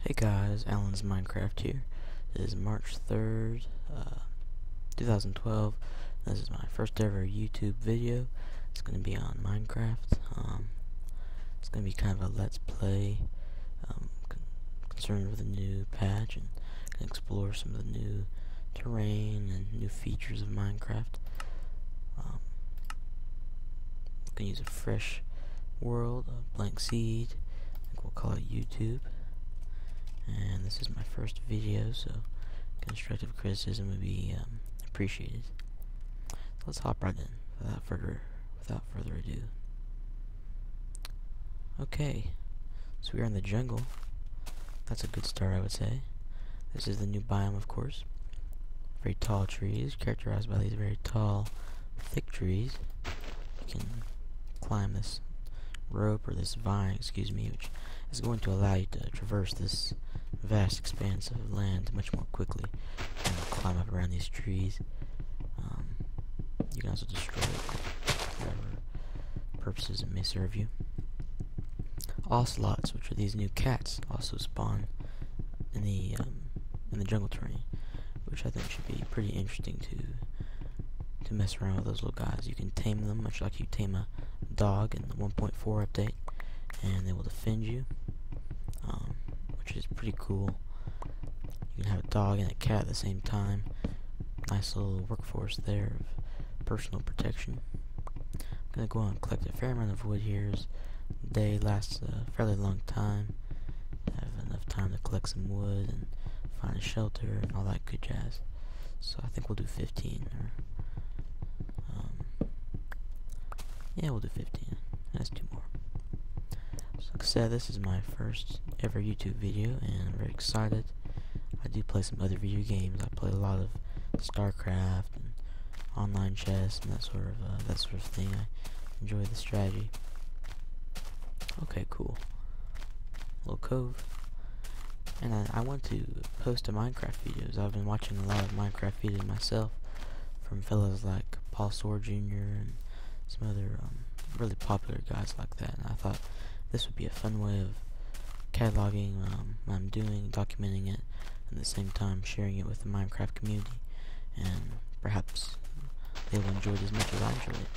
Hey guys, Alan's Minecraft here. It is March 3rd, 2012. This is my first ever YouTube video. It's going to be on Minecraft. It's going to be kind of a let's play, concerned with a new patch, and can explore some of the new terrain and new features of Minecraft. I'm going to use a fresh world, a blank seed. I think we'll call it YouTube. And this is my first video, so constructive criticism would be appreciated. So let's hop right in without further ado. Okay, so we are in the jungle. That's a good start, I would say. This is the new biome, of course. Very tall trees, characterized by these very tall, thick trees. You can climb this rope, or this vine, excuse me, which is going to allow you to traverse this vast expanse of land much more quickly and climb up around these trees. You can also destroy it for whatever purposes it may serve you. Ocelots, which are these new cats, also spawn in the jungle terrain, which I think should be pretty interesting to mess around with those little guys. You can tame them much like you tame a dog in the 1.4 update, and they will defend you, which is pretty cool. You can have a dog and a cat at the same time. Nice little workforce there of personal protection. I'm gonna go on and collect a fair amount of wood here. As the day lasts a fairly long time. Have enough time to collect some wood and find a shelter and all that good jazz. So I think we'll do 15, or yeah, we'll do 15. That's 2 more. So like I said, this is my first ever YouTube video, and I'm very excited. I do play some other video games. I play a lot of StarCraft and online chess and that sort of thing. I enjoy the strategy. Okay, cool. Little cove. And I want to post to Minecraft videos. I've been watching a lot of Minecraft videos myself from fellows like Paul Sword Jr. and some other really popular guys like that. And I thought this would be a fun way of cataloging what I'm doing, documenting it, and at the same time sharing it with the Minecraft community. And perhaps they will enjoy it as much as I enjoyed it.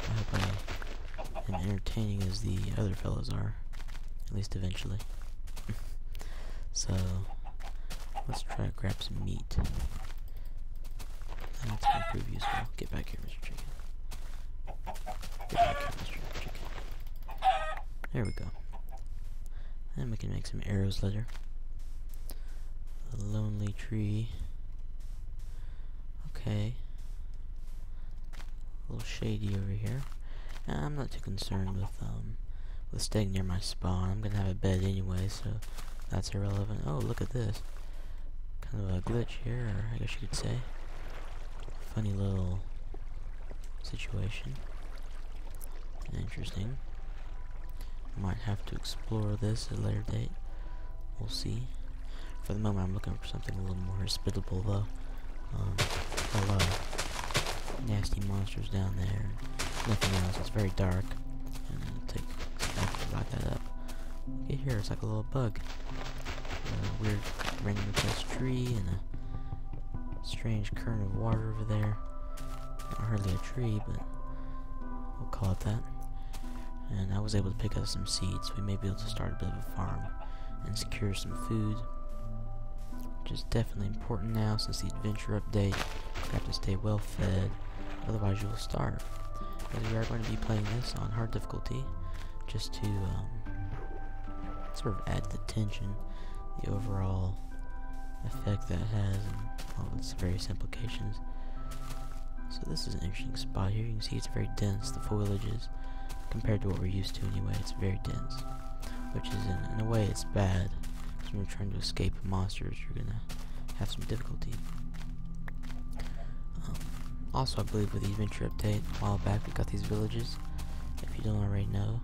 I hope I am entertaining as the other fellows are, at least eventually. So let's try to grab some meat. That's gonna prove useful. Get back here, Mr. Chicken. Get back here, Mr. Chicken. There we go. And we can make some arrows later. A lonely tree. Okay. A little shady over here. And I'm not too concerned with staying near my spawn. I'm gonna have a bed anyway, so that's irrelevant. Oh, look at this. Kind of a glitch here, or I guess you could say. Funny little situation. Interesting. Might have to explore this at a later date. We'll see. For the moment, I'm looking for something a little more hospitable, though. A lot of nasty monsters down there. Nothing else. It's very dark. And it'll take a second to light that up. Look at here. It's like a little bug. A weird randomly placed tree and a strange current of water over there. Not hardly a tree, but we'll call it that. And I was able to pick up some seeds. We may be able to start a bit of a farm and secure some food, which is definitely important now since the adventure update. You have to stay well fed, otherwise you will starve. Because we are going to be playing this on hard difficulty, just to sort of add to the tension, the overall effect that has, and all of its various implications. So this is an interesting spot here. You can see it's very dense. The foliage is, compared to what we're used to anyway, it's very dense. Which is, in a way, it's bad. Because when you're trying to escape monsters, you're going to have some difficulty. Also, I believe with the adventure update a while back, we got these villages. If you don't already know,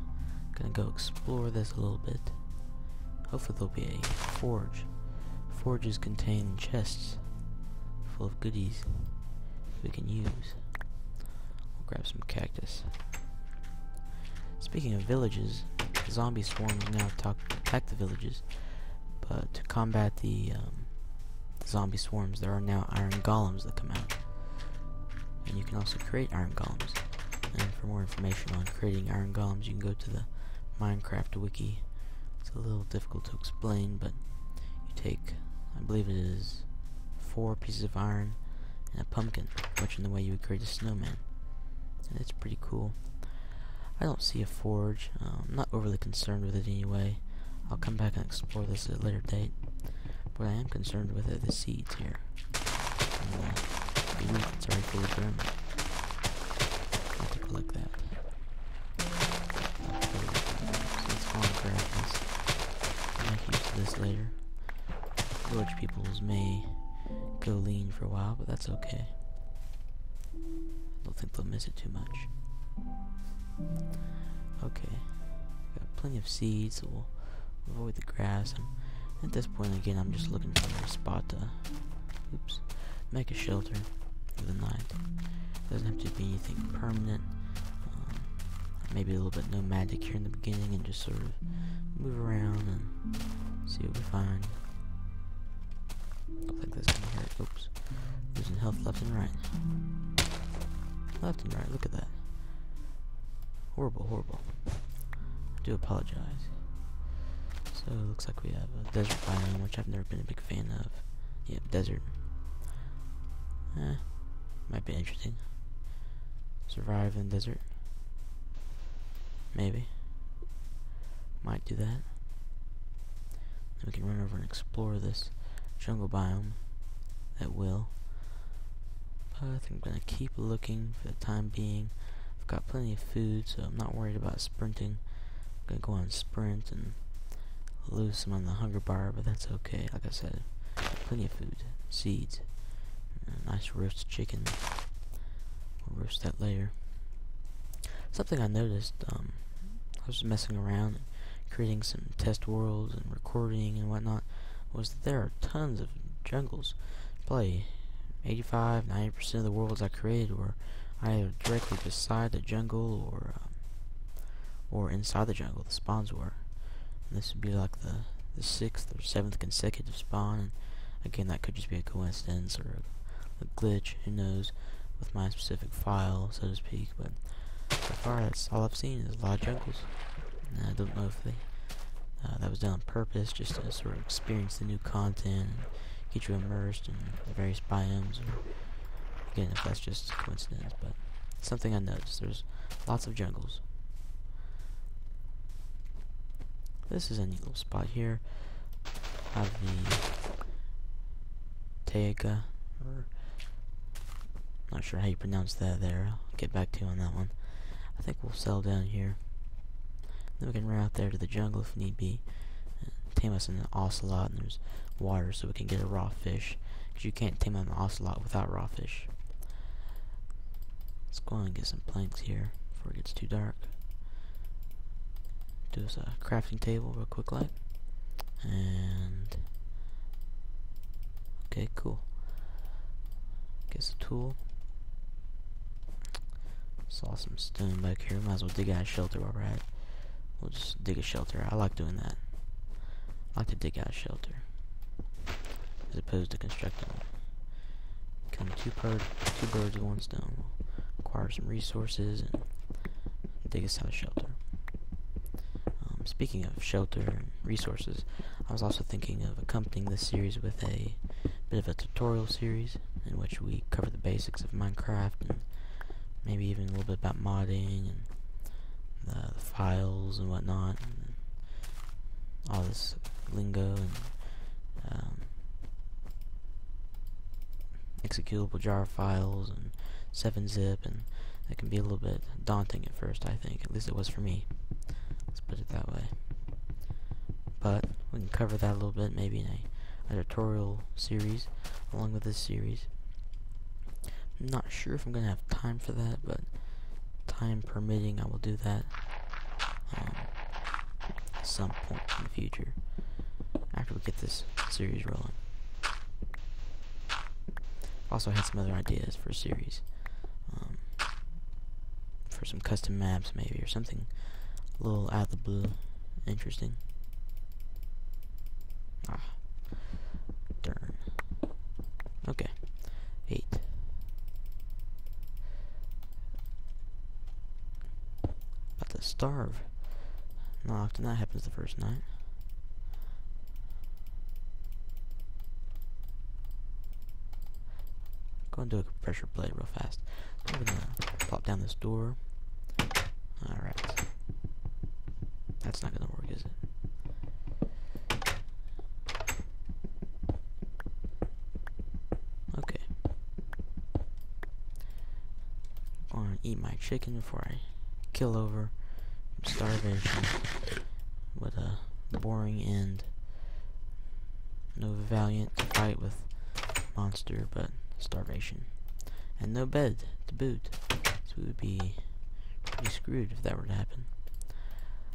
I'm going to go explore this a little bit. Hopefully there'll be a forge. Forges contain chests full of goodies we can use. We'll grab some cactus. Speaking of villages, zombie swarms now attack the villages, But to combat the zombie swarms, there are now iron golems that come out. And you can also create iron golems. And for more information on creating iron golems, you can go to the Minecraft wiki. It's a little difficult to explain, but you take, I believe it is 4 pieces of iron and a pumpkin, much in the way you would create a snowman. And it's pretty cool. I don't see a forge. I'm not overly concerned with it anyway. I'll come back and explore this at a later date. What I am concerned with are the seeds here. And, the wheat that's already fully grown. I'll take a look at that. So let's go and grab this. I'll make use of this later. Village peoples may go lean for a while, but that's okay. I don't think they'll miss it too much. Okay, got plenty of seeds, so we'll avoid the grass. And at this point, again, I'm just looking for a spot to, make a shelter for the night. Doesn't have to be anything permanent. Maybe a little bit nomadic here in the beginning, and just sort of move around and see what we find. Looks like there's something here. Oops, losing health left and right. Left and right. Look at that. Horrible, horrible. I do apologize. So it looks like we have a desert biome, which I've never been a big fan of. Yep, desert. Might be interesting. Survive in the desert. Maybe. Might do that. Then we can run over and explore this jungle biome at will. But I think I'm gonna keep looking for the time being. Got plenty of food, so I'm not worried about sprinting. I'm gonna go on sprint and lose some on the hunger bar, but that's okay. Like I said, plenty of food, seeds, a nice roast chicken. We'll roast that later. Something I noticed, I was messing around and creating some test worlds and recording and whatnot, was that there are tons of jungles. Probably 85-90% of the worlds I created were either directly beside the jungle or inside the jungle. The spawns were. And this would be like the 6th or 7th consecutive spawn. And again, that could just be a coincidence or a glitch. Who knows? With my specific file, so to speak. But so far, that's all I've seen is a lot of jungles. And I don't know if that was done on purpose, just to sort of experience the new content and get you immersed in the various biomes, or again, if that's just a coincidence. But something I noticed, there's lots of jungles. This is a neat little spot here. Have the Taiga, or not sure how you pronounce that there. I'll get back to you on that one. I think we'll settle down here. Then we can run out there to the jungle if need be. And tame us an ocelot, and there's water so we can get a raw fish. Because you can't tame an ocelot without raw fish. Let's go on and get some planks here before it gets too dark. Do us a crafting table real quick like. And okay, cool. Get a tool. Saw some stone back here. Might as well dig out a shelter while we're at it. We'll just dig a shelter. I like doing that. I like to dig out a shelter as opposed to constructing one. Killing two birds with one stone. We'll acquire some resources and dig us out a shelter. Speaking of shelter and resources, I was also thinking of accompanying this series with a bit of a tutorial series in which we cover the basics of Minecraft and maybe even a little bit about modding and the files and whatnot, and all this lingo and executable jar files and 7-zip, and it can be a little bit daunting at first, I think. At least it was for me. Let's put it that way. But we can cover that a little bit, maybe in a tutorial series along with this series. I'm not sure if I'm going to have time for that, but time permitting, I will do that at some point in the future after we get this series rolling. Also had some other ideas for a series, for some custom maps maybe, or something a little out of the blue, interesting. starve. Not often that happens the first night. Go and do a pressure plate real fast. So I'm gonna pop down this door. Alright. That's not gonna work, is it? Okay. I'm gonna eat my chicken before I kill over from starvation. What a boring end. No valiant to fight with monster, but starvation. And no bed to boot. So we would be pretty screwed if that were to happen.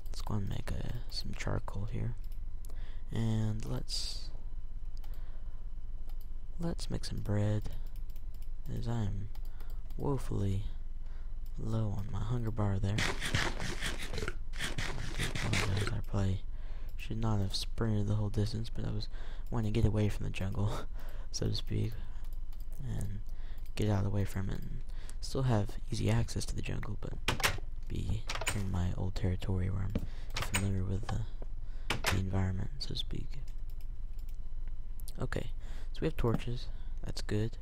Let's go and make some charcoal here. And let's make some bread, as I'm woefully low on my hunger bar there. I probably should not have sprinted the whole distance, but I was wanting to get away from the jungle, so to speak, and get out of the way from it, and still have easy access to the jungle, but be in my old territory where I'm familiar with the environment, so to speak. Okay, so we have torches. That's good.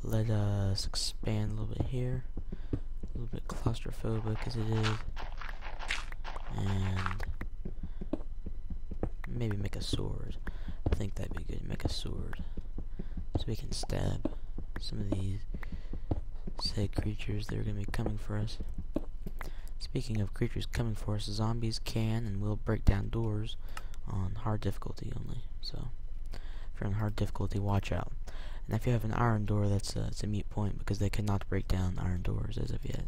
Let us expand a little bit here. A little bit claustrophobic as it is. And maybe make a sword. I think that'd be good. Make a sword. So we can stab some of these said creatures that are going to be coming for us. Speaking of creatures coming for us, zombies can and will break down doors on hard difficulty only. So if you're on hard difficulty, watch out. And if you have an iron door, it's a mute point because they cannot break down iron doors as of yet.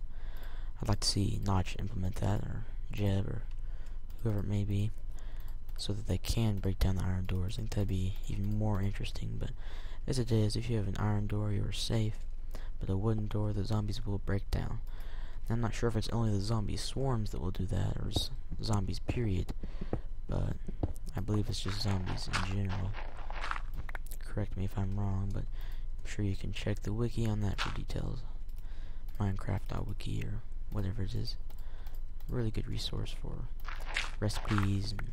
I'd like to see Notch implement that, or Jeb, or whoever it may be, so that they can break down the iron doors. I think that'd be even more interesting. But as it is, if you have an iron door, you are safe. But a wooden door, the zombies will break down. And I'm not sure if it's only the zombie swarms that will do that, or zombies period. But I believe it's just zombies in general. Correct me if I'm wrong, but I'm sure you can check the wiki on that for details. Minecraft.wiki or whatever it is. Really good resource for recipes and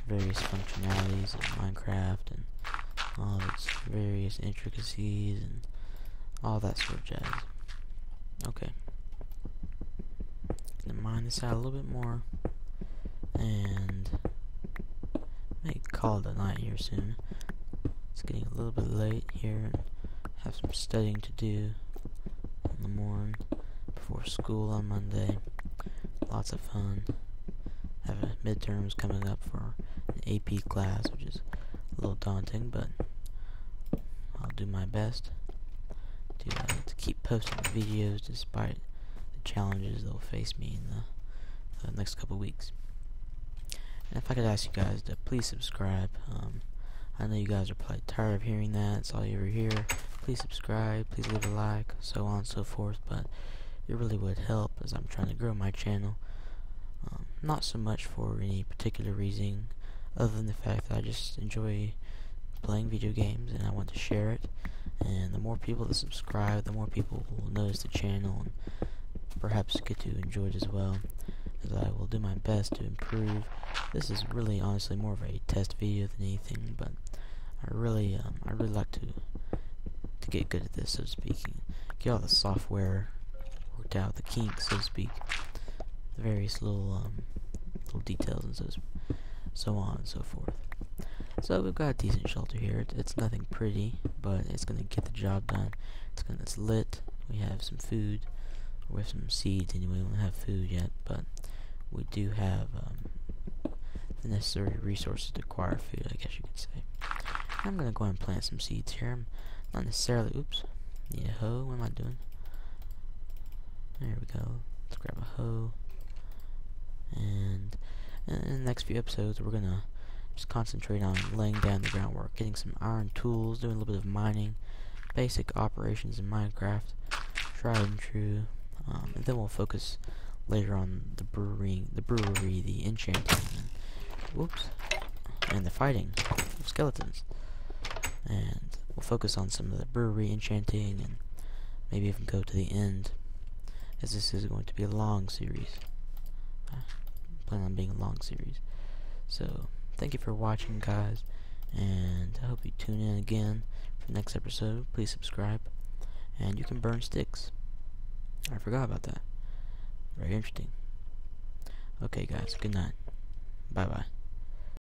various functionalities of Minecraft and all of its various intricacies and all that sort of jazz. Okay. Gonna mine this out a little bit more and may call it a night here soon. It's getting a little bit late here and have some studying to do in the morning before school on Monday. Lots of fun. Have midterms coming up for an AP class, which is a little daunting, but I'll do my best to keep posting videos despite the challenges that will face me in the next couple weeks. And if I could ask you guys to please subscribe. I know you guys are probably tired of hearing that. It's all you ever hear. Please subscribe, please leave a like, so on and so forth, but it really would help as I'm trying to grow my channel. Not so much for any particular reason other than the fact that I just enjoy playing video games and I want to share it. And the more people that subscribe, the more people will notice the channel and perhaps get to enjoy it as well, as I will do my best to improve. This is really honestly more of a test video than anything, but I really like to get good at this, so to speak. Get all the software worked out, the kinks, so to speak, the various little details and so on and so forth. So we've got a decent shelter here. It's nothing pretty, but it's gonna get the job done. It's lit. We have some food. We have some seeds anyway. We don't have food yet, but we do have the necessary resources to acquire food, I guess you could say. I'm gonna go ahead and plant some seeds here. I'm not necessarily, oops, need a hoe. What am I doing? There we go. Let's grab a hoe. And in the next few episodes, we're gonna just concentrate on laying down the groundwork, getting some iron tools, doing a little bit of mining, basic operations in Minecraft, tried and true, and then we'll focus later on the brewery, the enchanting, and the fighting of skeletons. And we'll focus on some of the brewery enchanting and maybe even go to the end, as this is going to be a long series. I plan on being a long series. So, thank you for watching, guys, and I hope you tune in again for the next episode. Please subscribe, and you can burn sticks. I forgot about that. Very interesting. Okay, guys, good night. Bye-bye.